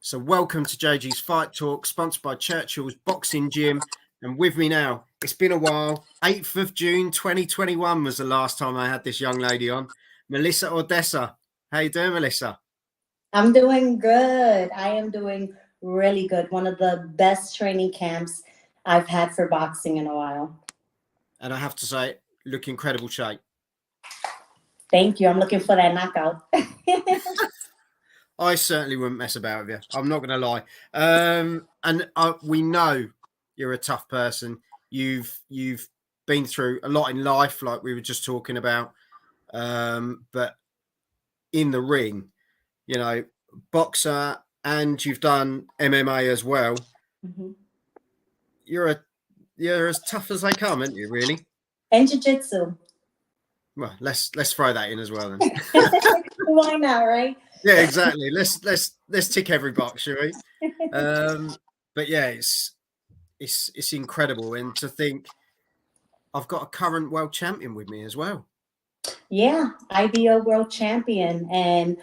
So welcome to JG's Fight Talk, sponsored by Churchill's Boxing Gym. And with me now, it's been a while. 8th of June, 2021 was the last time I had this young lady on. Melissa Oddessa. How you doing, Melissa? I'm doing good. I am doing really good. One of the best training camps I've had for boxing in a while. And I have to say, look incredible shape. Thank you. I'm looking for that knockout. I certainly wouldn't mess about with you. I'm not going to lie. We know you're a tough person. You've been through a lot in life, like we were just talking about. But in the ring, you know, boxer, and you've done MMA as well. Mm-hmm. You're as tough as they come, aren't you? Really? And jiu-jitsu. Well, let's throw that in as well then. Why not, right? Yeah, exactly. Let's tick every box, shall we? But yeah, it's incredible, and to think I've got a current world champion with me as well. Yeah, IBO world champion, and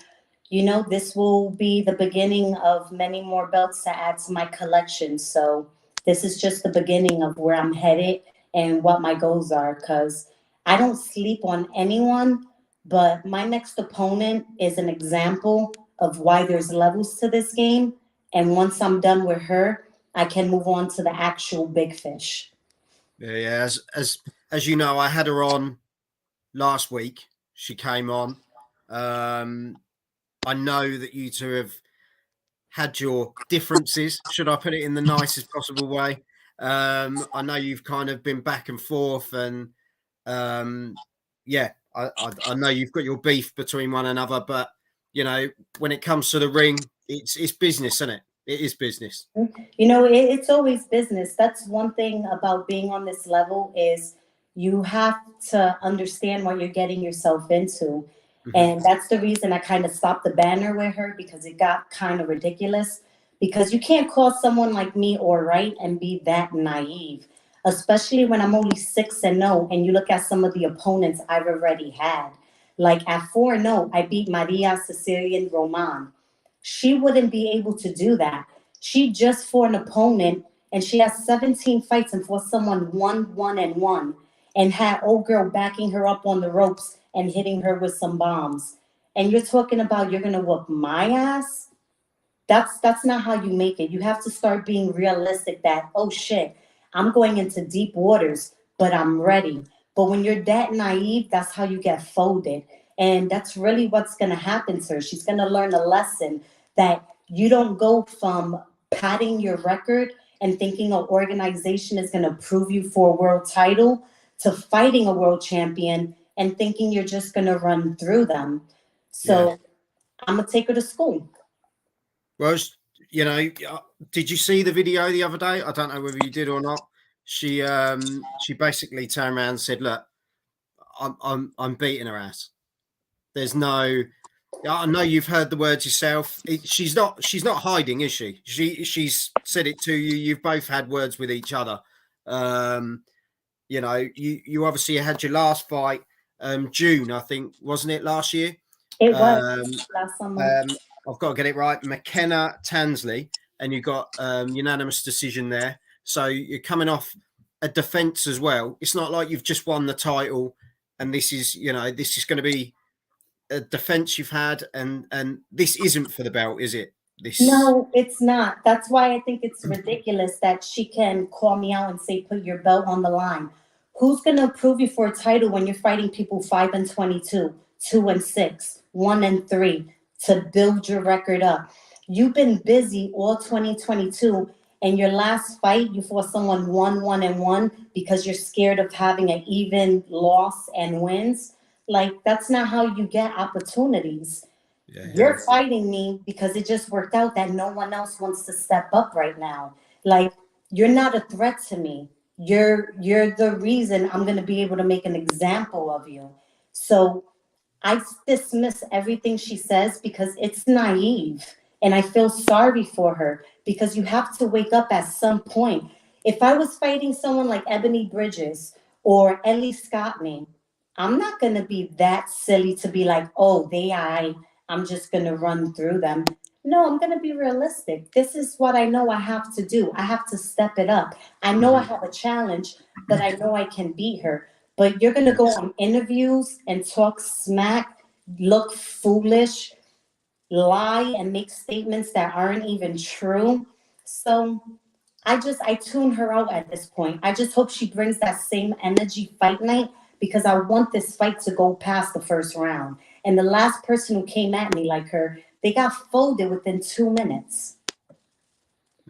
you know this will be the beginning of many more belts to add to my collection. So this is just the beginning of where I'm headed and what my goals are, because I don't sleep on anyone, but my next opponent is an example of why there's levels to this game. And once I'm done with her, I can move on to the actual big fish. Yeah, as you know, I had her on last week. She came on. I know that you two have had your differences, should I put it in the nicest possible way. I know you've kind of been back and forth, and yeah, I know you've got your beef between one another, but you know, when it comes to the ring, it's business, isn't it? It is business. You know, it's always business. That's one thing about being on this level is you have to understand what you're getting yourself into. Mm-hmm. And that's the reason I kind of stopped the banner with her, because it got kind of ridiculous. Because you can't call someone like me all right and be that naive, especially when I'm only 6-0 and you look at some of the opponents I've already had. Like at 4-0, I beat Maria Sicilian Roman. She wouldn't be able to do that. She just fought an opponent, and she has 17 fights and fought someone 1-1-1, and had old girl backing her up on the ropes and hitting her with some bombs. And you're talking about you're gonna whoop my ass? That's not how you make it. You have to start being realistic that, oh shit, I'm going into deep waters, but I'm ready. But when you're that naive, that's how you get folded. And that's really what's going to happen to her. She's going to learn a lesson that you don't go from padding your record and thinking an organization is going to approve you for a world title to fighting a world champion and thinking you're just going to run through them. So yeah. I'm going to take her to school. Well, you know, did you see the video the other day? I don't know whether you did or not. She basically turned around and said, "Look, I'm beating her ass. There's no. I know you've heard the words yourself. She's not hiding, is she? She's said it to you. You've both had words with each other. You know, you obviously had your last fight, June, I think, wasn't it, last year? It was last summer. I've got to get it right. McKenna Tansley, and you got unanimous decision there. So you're coming off a defense as well. It's not like you've just won the title, and this is going to be a defense you've had, and this isn't for the belt, is it? No, it's not. That's why I think it's ridiculous that she can call me out and say, put your belt on the line. Who's going to approve you for a title when you're fighting people 5-22, 2-6, 1-3 to build your record up? You've been busy all 2022, and your last fight, you fought someone 1-1-1 because you're scared of having an even loss and wins. Like, that's not how you get opportunities. Yeah. You're fighting me because it just worked out that no one else wants to step up right now. Like, you're not a threat to me. You're the reason I'm going to be able to make an example of you. So I dismiss everything she says because it's naive. And I feel sorry for her because you have to wake up at some point. If I was fighting someone like Ebony Bridges or Ellie Scottney, I'm not going to be that silly to be like, oh, I'm just going to run through them. No, I'm going to be realistic. This is what I know I have to do. I have to step it up. I know I Mhm. have a challenge, but I know I can beat her. But you're going to Yeah. go on interviews and talk smack, look foolish, lie, and make statements that aren't even true. So I tune her out at this point. I just hope she brings that same energy fight night because I want this fight to go past the first round. And the last person who came at me like her, they got folded within 2 minutes.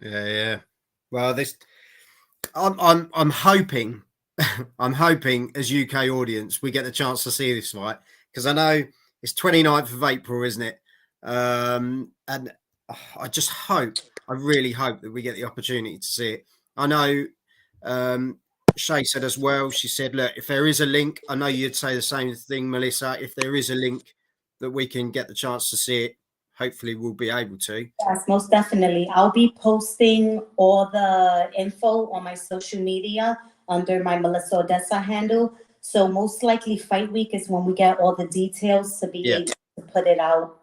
Yeah, yeah. Well, this I'm hoping I'm hoping as UK audience we get the chance to see this fight because I know it's 29th of April, isn't it? And I just hope, I really hope that we get the opportunity to see it. I know Shay said as well, she said, look, if there is a link, I know you'd say the same thing, Melissa. If there is a link that we can get the chance to see it, hopefully we'll be able to. Yes, most definitely. I'll be posting all the info on my social media under my Melissa Oddessa handle. So most likely fight week is when we get all the details to be Yeah. able to put it out.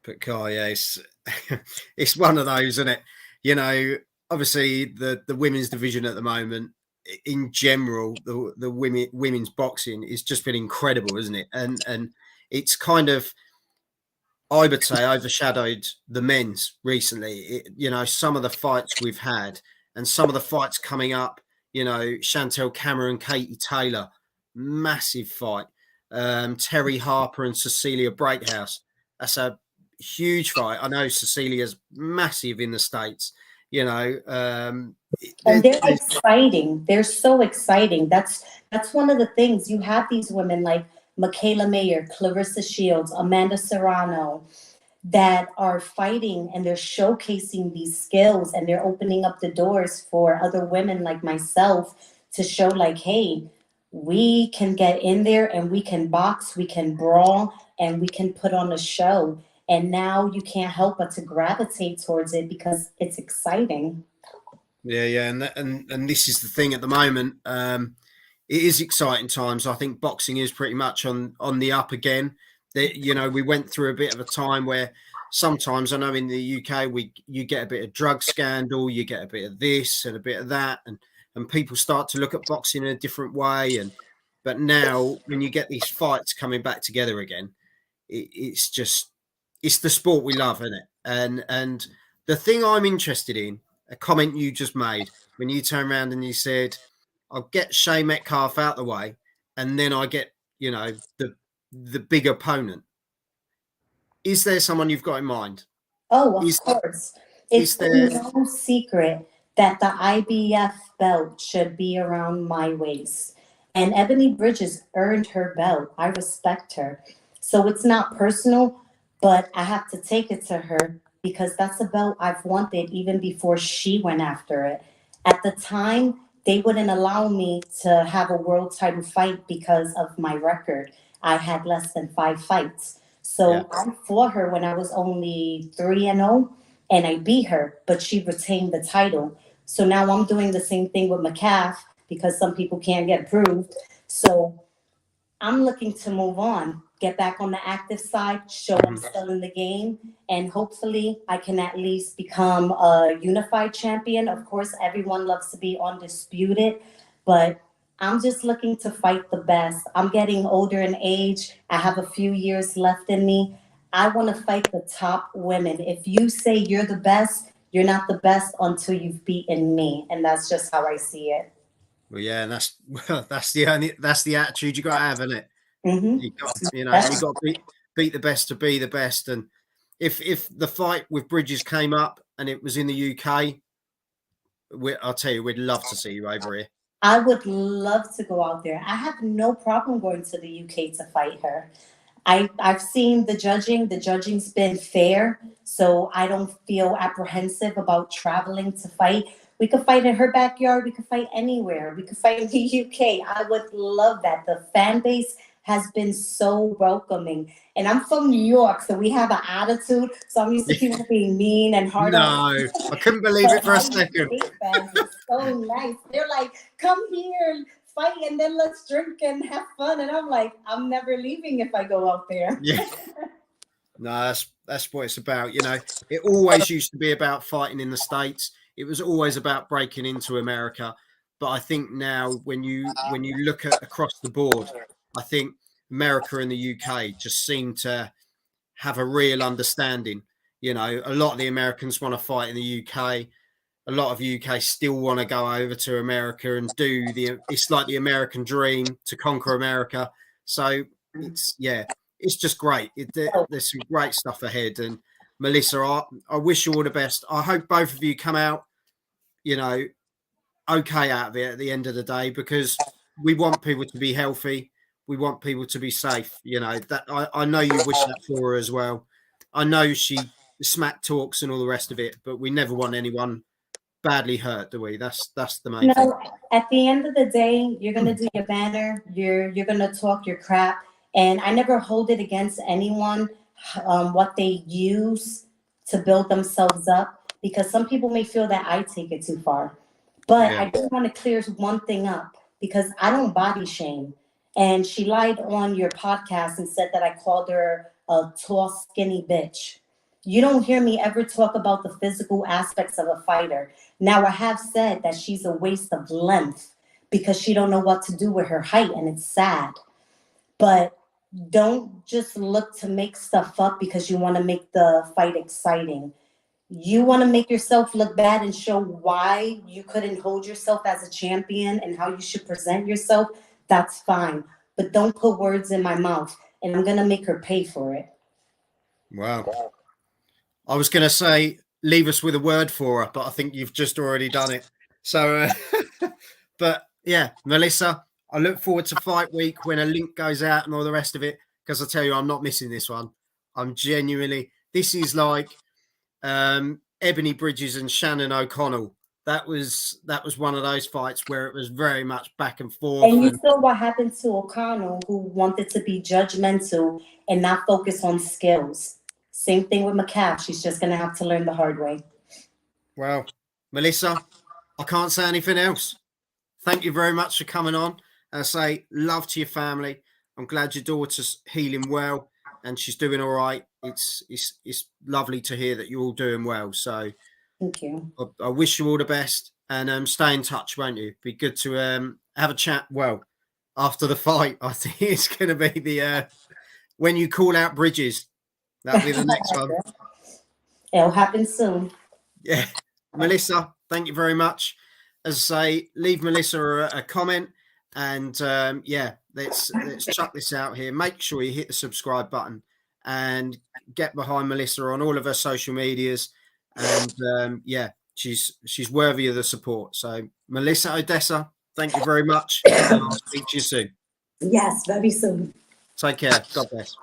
But Kai, yeah, it's one of those, isn't it? You know, obviously the women's division at the moment, in general, the women's boxing is just been incredible, isn't it? And it's kind of, I would say, overshadowed the men's recently. You know, some of the fights we've had and some of the fights coming up. You know, Chantel Cameron, Katie Taylor, massive fight. Terry Harper and Cecilia Breakhouse. That's a huge fight. I know Cecilia's massive in the States. You know, And they're there's exciting. They're so exciting. That's one of the things. You have these women like Michaela Mayer, Clarissa Shields, Amanda Serrano, that are fighting and they're showcasing these skills and they're opening up the doors for other women like myself to show like, hey, we can get in there and we can box, we can brawl, and we can put on a show. And now you can't help but to gravitate towards it because it's exciting. Yeah, yeah, and this is the thing at the moment. It is exciting times. I think boxing is pretty much on the up again. That, you know, we went through a bit of a time where sometimes I know in the UK you get a bit of drug scandal, you get a bit of this and a bit of that, and people start to look at boxing in a different way. And but now when you get these fights coming back together again, it's just it's the sport we love, isn't it? And the thing I'm interested in, a comment you just made when you turned around and you said, "I'll get Shay Metcalf out the way, and then I get, you know, the big opponent." Is there someone you've got in mind? Oh, of Is course. is It's there? no secret that the IBF belt should be around my waist. And Ebony Bridges earned her belt. I respect her. So it's not personal, but I have to take it to her because that's a belt I've wanted even before she went after it. At the time, they wouldn't allow me to have a world title fight because of my record. I had less than 5 fights. Yeah, So I fought her when I was only 3-0 and I beat her, but she retained the title. So now I'm doing the same thing with Metcalf because some people can't get proved. So I'm looking to move on, get back on the active side, show I'm mhm. still in the game, and hopefully I can at least become a unified champion. Of course, everyone loves to be undisputed, but I'm just looking to fight the best. I'm getting older in age. I have a few years left in me. I want to fight the top women. If you say you're the best, you're not the best until you've beaten me. And that's just how I see it. Well, yeah, and that's well, that's the attitude you got to have, isn't it? Mm-hmm. You got, you know, you got to beat the best to be the best. And if the fight with Bridges came up and it was in the UK, I'll tell you, we'd love to see you over here. I would love to go out there. I have no problem going to the UK to fight her. I've seen the judging. The judging's been fair, so I don't feel apprehensive about traveling to fight. We could fight in her backyard. We could fight anywhere. We could fight in the UK. I would love that. The fan base has been so welcoming. And I'm from New York, so we have an attitude. So I'm used to people being mean and hard on. No, I couldn't believe it But for a my second. UK fans are so nice. They're like, come here, fight, and then let's drink and have fun. And I'm like, I'm never leaving if I go out there. Yeah. No, that's what it's about. You know, it always used to be about fighting in the States. It was always about breaking into America. But I think now, when you look at across the board, I think America and the UK just seem to have a real understanding. You know, a lot of the Americans want to fight in the UK. A lot of UK still want to go over to America and do it's like the American dream to conquer America. So it's just great. There's some great stuff ahead. And Melissa, I wish you all the best. I hope both of you come out, you know, okay out of it at the end of the day, because we want people to be healthy. We want people to be safe. You know, that I know you wish that for her as well. I know she smack talks and all the rest of it, but we never want anyone badly hurt, do we? That's the main thing. At the end of the day, you're gonna do your banner. You're gonna talk your crap, and I never hold it against anyone what they use to build themselves up, because some people may feel that I take it too far. But I do want to clear one thing up, because I don't body shame. And she lied on your podcast and said that I called her a tall, skinny bitch. You don't hear me ever talk about the physical aspects of a fighter. Now, I have said that she's a waste of length because she don't know what to do with her height, and it's sad. But don't just look to make stuff up because you want to make the fight exciting. You want to make yourself look bad and show why you couldn't hold yourself as a champion and how you should present yourself. That's fine. But don't put words in my mouth, and I'm going to make her pay for it. Wow. I was going to say, leave us with a word for her, but I think you've just already done it. So, but yeah, Melissa, I look forward to fight week when a link goes out and all the rest of it, because I tell you, I'm not missing this one. I'm genuinely, this is like Ebony Bridges and Shannon O'Connell. That was one of those fights where it was very much back and forth. And you saw what happened to O'Connell, who wanted to be judgmental and not focus on skills. Same thing with Metcalf. She's just going to have to learn the hard way. Well, Melissa, I can't say anything else. Thank you very much for coming on. And I say love to your family. I'm glad your daughter's healing well and she's doing all right. It's lovely to hear that you're all doing well. So thank you. I wish you all the best, and stay in touch, won't you? Be good to have a chat. Well, after the fight, I think it's going to be the when you call out Bridges. That'll be the next one. It'll happen soon. Yeah. Melissa, thank you very much. As I say, leave Melissa a comment, and let's chuck this out here. Make sure you hit the subscribe button and get behind Melissa on all of her social medias. And she's worthy of the support. So Melissa Oddessa, thank you very much. And I'll speak to you soon. Yes, very soon. Take care. God bless.